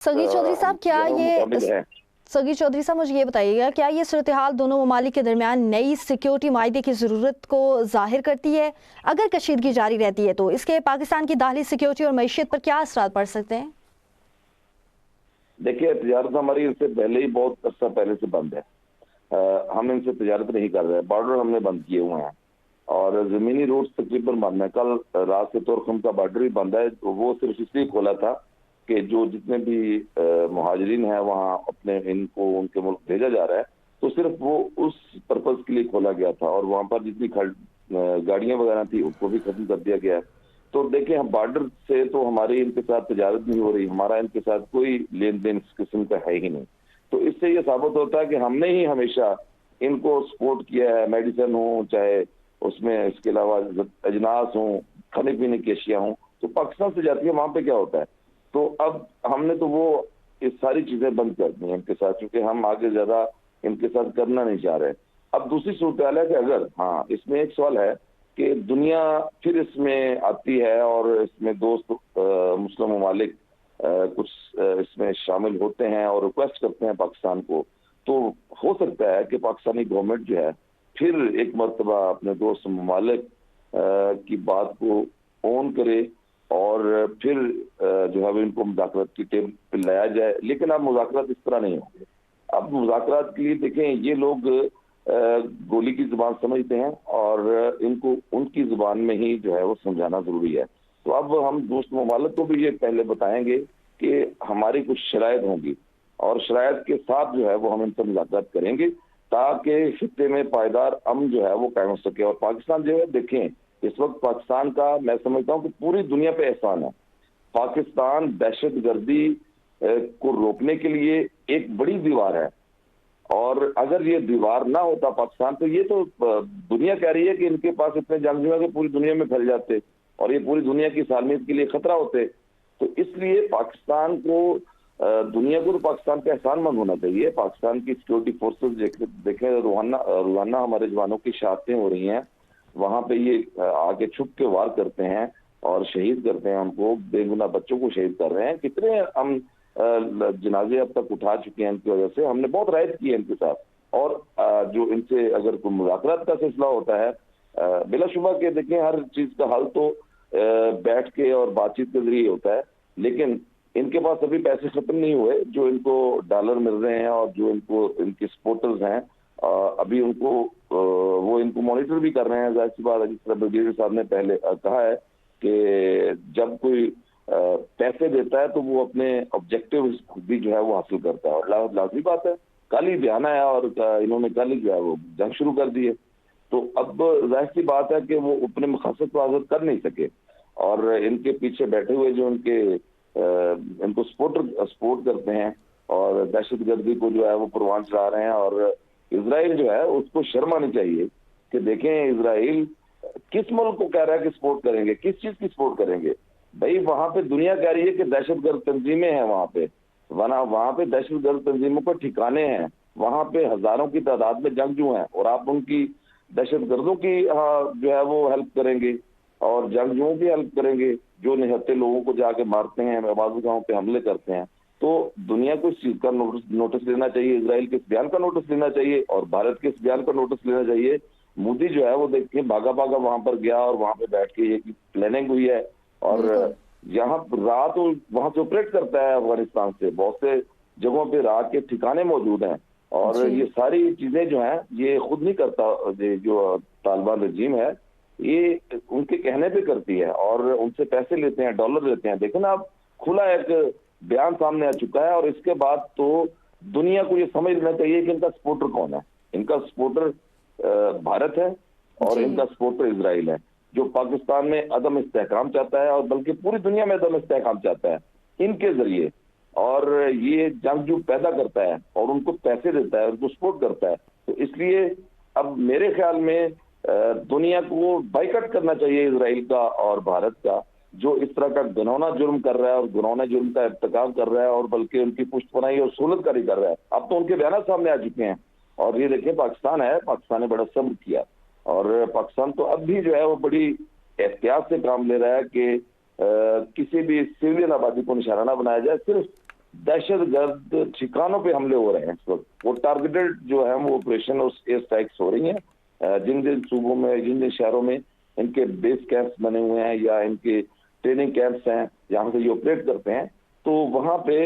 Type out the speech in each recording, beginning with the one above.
सगी चौधरी साहब, क्या मुताबिक ये है। सगी चौधरी साहब मुझे ये बताइएगा, क्या ये सूरत हाल दोनों ममालिक के दरमियान नई सिक्योरिटी माहिदे की ज़रूरत को जाहिर करती है? अगर कशीदगी जारी रहती है तो इसके पाकिस्तान की दाखिली सिक्योरिटी और मईशत पर क्या असरात पड़ सकते हैं? देखिए, तजारत हमारी इससे पहले ही बहुत अर्सा पहले से बंद है। हम इनसे तजारत नहीं कर रहे, बॉर्डर हमने बंद किए हुए हैं और जमीनी रूट तकरीबन बंद है। कल रात से तोरखम का बॉर्डर भी बंद है, तो वो सिर्फ इसलिए खोला था कि जो जितने भी मुहाजिरीन हैं वहाँ अपने इनको उनके मुल्क भेजा जा रहा है, तो सिर्फ वो उस पर्पज के लिए खोला गया था और वहाँ पर जितनी गाड़ियां वगैरह थी उनको भी खत्म कर दिया गया है। तो देखिए, हम बॉर्डर से तो हमारी इनके साथ तजारत नहीं हो रही, हमारा इनके साथ कोई लेन देन इस किस्म का है ही नहीं। तो इससे ये साबित होता है कि हमने ही हमेशा इनको सपोर्ट किया है, मेडिसिन हो चाहे उसमें इसके अलावा अजनास हो, खाने पीने की अशिया हो, तो पाकिस्तान से जाती है, वहां पे क्या होता है। तो अब हमने तो वो ये सारी चीजें बंद कर दी हैं इनके साथ, क्योंकि हम आगे ज्यादा इनके साथ करना नहीं चाह रहे। अब दूसरी सूरत है कि अगर हाँ, इसमें एक सवाल है कि दुनिया फिर इसमें आती है और इसमें दोस्त मुस्लिम ममालिक कुछ इसमें शामिल होते हैं और रिक्वेस्ट करते हैं पाकिस्तान को, तो हो सकता है कि पाकिस्तानी गवर्नमेंट जो है फिर एक मरतबा अपने दोस्त ममालिक की बात को ऑन करे और फिर जो है वो इनको मुज़ाकरात की टेबल पर लाया जाए। लेकिन अब मुज़ाकरात इस तरह नहीं होंगे। अब मुज़ाकरात के लिए देखें, ये लोग गोली की जुबान समझते हैं और इनको उनकी जुबान में ही जो है वो समझाना जरूरी है। तो अब हम दोस्त ममालिक को भी ये पहले बताएंगे कि हमारी कुछ शराइत होंगी और शराइत के साथ जो है वो हम इनसे मुलाकात करेंगे ताकि खित्ते में पायदार अमन जो है वो कायम हो सके। और पाकिस्तान जो है, देखें, इस वक्त पाकिस्तान का मैं समझता हूँ कि पूरी दुनिया पे एहसान है। पाकिस्तान दहशत गर्दी को रोकने के लिए एक बड़ी दीवार है और अगर ये दीवार ना होता पाकिस्तान, तो ये तो दुनिया कह रही है कि इनके पास इतने जंगजू हैं कि पूरी दुनिया में फैल जाते और ये पूरी दुनिया की सालमियत के लिए खतरा होते। तो इसलिए पाकिस्तान को दुनिया को तो पाकिस्तान पे एहसानमंद होना चाहिए। पाकिस्तान की सिक्योरिटी फोर्सेस देखें, रोजाना रोजाना हमारे जवानों की शहादतें हो रही हैं, वहां पे ये आके छुप के वार करते हैं और शहीद करते हैं उनको, बेगुनाह बच्चों को शहीद कर रहे हैं। कितने हम जनाजे अब तक उठा चुके हैं इनकी वजह से, हमने बहुत रायत की है इनके साथ। और जो इनसे अगर कोई मुज़ाकरात का सिलसिला होता है, बिलाशुबा के देखें, हर चीज का हल तो बैठ के और बातचीत के जरिए होता है, लेकिन इनके पास अभी पैसे खत्म नहीं हुए जो इनको डॉलर मिल रहे हैं और जो इनको इनके सपोर्टर्स हैं अभी उनको वो इनको मॉनिटर भी कर रहे हैं। जाहिर सी बात है, जिस तरह ब्रिगेडियर साहब ने पहले कहा है कि जब कोई पैसे देता है तो वो अपने ऑब्जेक्टिव भी जो है वो हासिल करता है। और लाजमी बात है, कल ही बयान आया और इन्होंने कल ही जो है वो जंग शुरू कर दी है। तो अब जाहिर सी बात है कि वो अपने मकसद को हासिल कर नहीं सके और इनके पीछे बैठे हुए जो इनको सपोर्ट करते हैं और दहशत गर्दी को जो है वो परवान चढ़ा रहे हैं। और इसराइल जो है उसको शर्म आनी चाहिए कि देखें, इसराइल किस मुल्क को कह रहा है कि सपोर्ट करेंगे, किस चीज की सपोर्ट करेंगे। भाई, वहां पे दुनिया कह रही है कि दहशतगर्द तंजीमें हैं वहां पे, वहां पे दहशतगर्द तंजीमों पर ठिकाने हैं, वहां पे हजारों की तादाद में जंगजू हैं और आप उनकी दहशतगर्दों की जो है वो हेल्प करेंगे और जंगजुओं की हेल्प करेंगे जो निहत्थे लोगों को जाके मारते हैं, आबादगाहों पे हमले करते हैं। तो दुनिया को इस चीज का नोटिस लेना चाहिए, इसराइल के इस बयान का नोटिस लेना चाहिए और भारत के इस बयान का नोटिस लेना चाहिए। मोदी जो है वो देखिए भागा भागा वहां पर गया और वहां पे बैठ के ये प्लानिंग हुई है और बिल्कुल। यहाँ रात वहां से ऑपरेट करता है अफगानिस्तान से, बहुत से जगहों पे रात के ठिकाने मौजूद हैं और जी। ये सारी चीजें जो हैं ये खुद नहीं करता। ये जो तालिबान रजीम है ये उनके कहने पे करती है और उनसे पैसे लेते हैं, डॉलर लेते हैं। देखो ना, अब खुला एक बयान सामने आ चुका है और इसके बाद तो दुनिया को ये समझ लेना चाहिए कि इनका सपोर्टर कौन है। इनका सपोर्टर भारत है और जी। इनका सपोर्टर इसराइल है, जो पाकिस्तान में अदम इस्तेहकाम चाहता है और बल्कि पूरी दुनिया में अदम इस्तेहकाम चाहता है इनके जरिए। और ये जंगजू पैदा करता है और उनको पैसे देता है, उनको सपोर्ट करता है। तो इसलिए अब मेरे ख्याल में दुनिया को बाइकआउट करना चाहिए इसराइल का और भारत का, जो इस तरह का घिनौना जुर्म कर रहा है और घिनौना जुर्म का इर्तिकाब कर रहा है और बल्कि उनकी पुष्टपनाही और सहूलतकारी कर रहा है। अब तो उनके बयान सामने आ चुके हैं और ये देखिए, पाकिस्तान है, पाकिस्तान ने बड़ा सब्र किया और पाकिस्तान तो अब भी जो है वो बड़ी एहतियात से काम ले रहा है कि किसी भी सिविलियन आबादी को निशाना ना बनाया जाए। सिर्फ दहशतगर्द ठिकानों पे हमले हो रहे हैं इस वक्त। वो टारगेटेड जो है वो ऑपरेशन और एयर स्ट्राइक्स हो रही हैं। जिन जिन सूबों में, जिन जिन शहरों में इनके बेस कैंप्स बने हुए हैं या इनके ट्रेनिंग कैंप्स हैं जहाँ से ये ऑपरेट करते हैं, तो वहाँ पे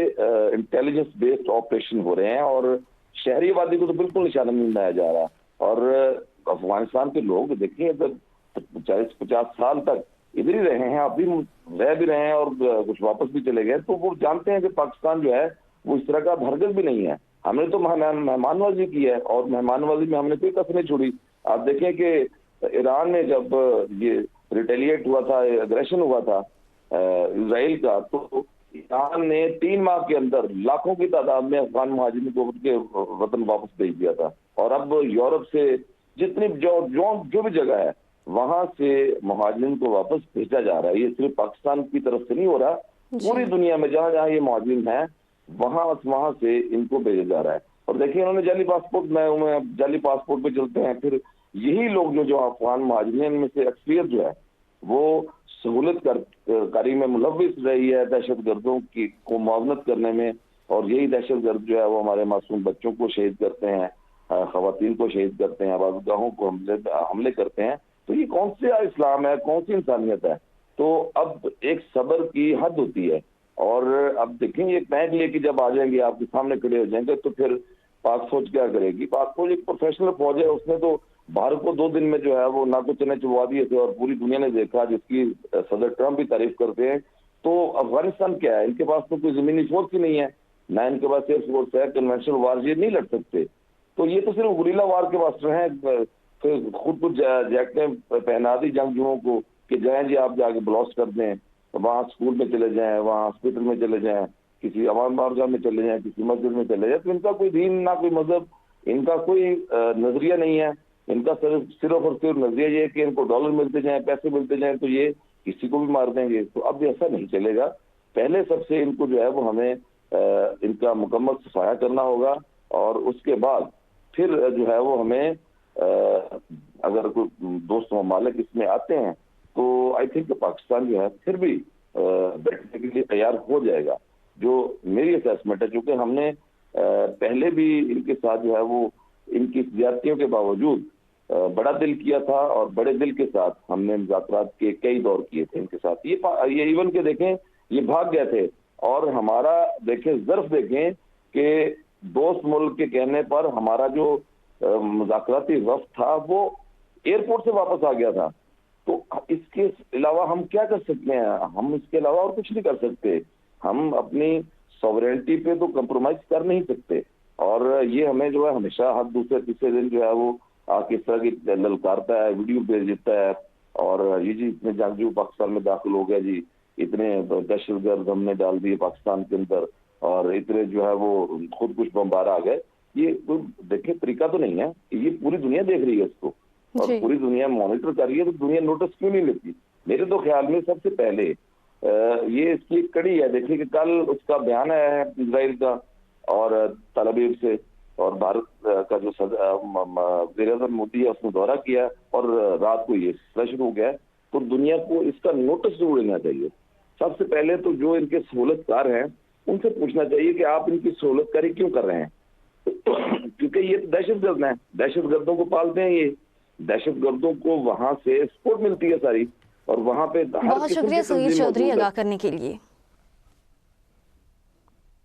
इंटेलिजेंस बेस्ड ऑपरेशन हो रहे हैं और शहरी आबादी को तो बिल्कुल निशाना नहीं बनाया जा रहा। और अफगानिस्तान के लोग देखिए, अगर 40-50 साल तक इधर ही रहे हैं, अभी रह भी रहे हैं और कुछ वापस भी चले गए, तो वो जानते हैं कि पाकिस्तान जो है वो इस तरह का हरगिज़ भी नहीं है। हमने तो मेहमानवाजी की है और मेहमानवाजी में हमने कोई कसर नहीं छोड़ी। आप देखें कि ईरान में जब ये रिटेलिएट हुआ था, एग्रेशन हुआ था इसराइल का, तो ईरान ने 3 माह के अंदर लाखों की तादाद में अफगान मुहाजिरिन को उनके वतन वापस भेज दिया था। और अब यूरोप से जितनी जो भी जगह है वहां से मुहाजिरिन को वापस भेजा जा रहा है। ये सिर्फ पाकिस्तान की तरफ से नहीं हो रहा, पूरी दुनिया में जहां जहां ये मुहाजिरिन हैं वहां से इनको भेजा जा रहा है। और देखिए, इन्होंने जाली पासपोर्ट में जाली पासपोर्ट पे चलते हैं। फिर यही लोग जो अफगान मुहाजिरिन में से अक्सरियत जो है वो सहूलत कारी में मुलविस रही है दहशतगर्दों की को मुआवनत करने में। और यही दहशतगर्द जो है वो हमारे मासूम बच्चों को शहीद करते हैं, खवातीन को शहीद करते हैं, आबादगाहों को हमले करते हैं। तो ये कौन सा इस्लाम है, कौन सी इंसानियत है? तो अब एक सब्र की हद होती है। और अब देखें, ये टैंक लेके जब आ जाएंगे, आपके सामने खड़े हो जाएंगे, तो फिर पाक फौज क्या करेगी? पाक फौज एक प्रोफेशनल फौज है, उसने तो भारत को 2 दिन में जो है वो नाको चने चबवा दिए थे और पूरी दुनिया ने देखा, जिसकी सदर ट्रंप भी तारीफ करते हैं। तो अफगानिस्तान क्या है? इनके पास तो कोई जमीनी फोर्स ही नहीं है, ना इनके पास एयर फोर्स है, कन्वेंशनल वार ये नहीं लड़ सकते। तो ये तो सिर्फ गुरिल्ला वार के मास्टर हैं। खुद को जैकेटें पहना दी जंगजुओं को कि जाएं जी, आप जाके ब्लास्ट कर दें, वहाँ स्कूल में चले जाएं, वहाँ हॉस्पिटल में चले जाएं, किसी अवाम बारगाह में चले जाएं, किसी मस्जिद में चले जाएं। तो इनका कोई दीन, ना कोई मजहब, इनका कोई नजरिया नहीं है। इनका सिर्फ और सिर्फ नजरिया ये है कि इनको डॉलर मिलते जाएं, पैसे मिलते जाएं, तो ये किसी को भी मार देंगे। तो अब ऐसा नहीं चलेगा। पहले सबसे इनको जो है वो हमें इनका मुकम्मल सफाया करना होगा और उसके बाद फिर जो है वो हमें अगर कोई दोस्त ममालिक इसमें आते हैं तो आई थिंक पाकिस्तान जो है फिर भी बैठने के लिए तैयार हो जाएगा, जो मेरी असेसमेंट है। क्योंकि हमने पहले भी इनके साथ जो है वो इनकी ज्यादतियों के बावजूद बड़ा दिल किया था और बड़े दिल के साथ हमने मुज़ाकरात के कई दौर किए थे इनके साथ। ये इवन के देखें, ये भाग गए थे और हमारा देखें ज़र्फ देखें कि दोस्त मुल्क के कहने पर हमारा जो मुज़ाकराती वक्त था वो एयरपोर्ट से वापस आ गया था। तो इसके अलावा हम क्या कर सकते हैं? हम इसके अलावा और कुछ नहीं कर सकते। हम अपनी सॉवरेनिटी पे तो कंप्रोमाइज कर नहीं सकते। और ये हमें जो है हमेशा हर दूसरे तीसरे दिन जो है वो आके इस तरह की ललकारता है, वीडियो भेज देता है और ये जी इतने जंगजू पाकिस्तान में दाखिल हो गया जी, इतने दहशतगर्द हमने डाल दिए पाकिस्तान के अंदर और इतने जो है वो खुद कुछ बमबार आ गए। ये तो देखिए तरीका तो नहीं है। ये पूरी दुनिया देख रही है इसको और पूरी दुनिया मॉनिटर कर रही है, तो दुनिया नोटिस क्यों नहीं लेती? मेरे तो ख्याल में सबसे पहले ये इसकी एक कड़ी है। देखिए कि कल उसका बयान आया है इजराइल का और तल अवीव से, और भारत का जो वज़ीर-ए-आज़म मोदी है उसने दौरा किया और रात को ये सिलसिला शुरू हो गया। तो दुनिया को इसका नोटिस जरूर लेना चाहिए। सबसे पहले तो जो इनके सहूलतकार हैं उनसे पूछना चाहिए कि आप इनकी सहूलतकारी क्यों कर रहे हैं? क्योंकि ये तो दहशतगर्द हैं, दहशतगर्दों को पालते हैं, ये दहशतगर्दों को वहां से सपोर्ट मिलती है सारी, और वहां पे बहुत शुक्रिया सुनील चौधरी आगाह करने के लिए।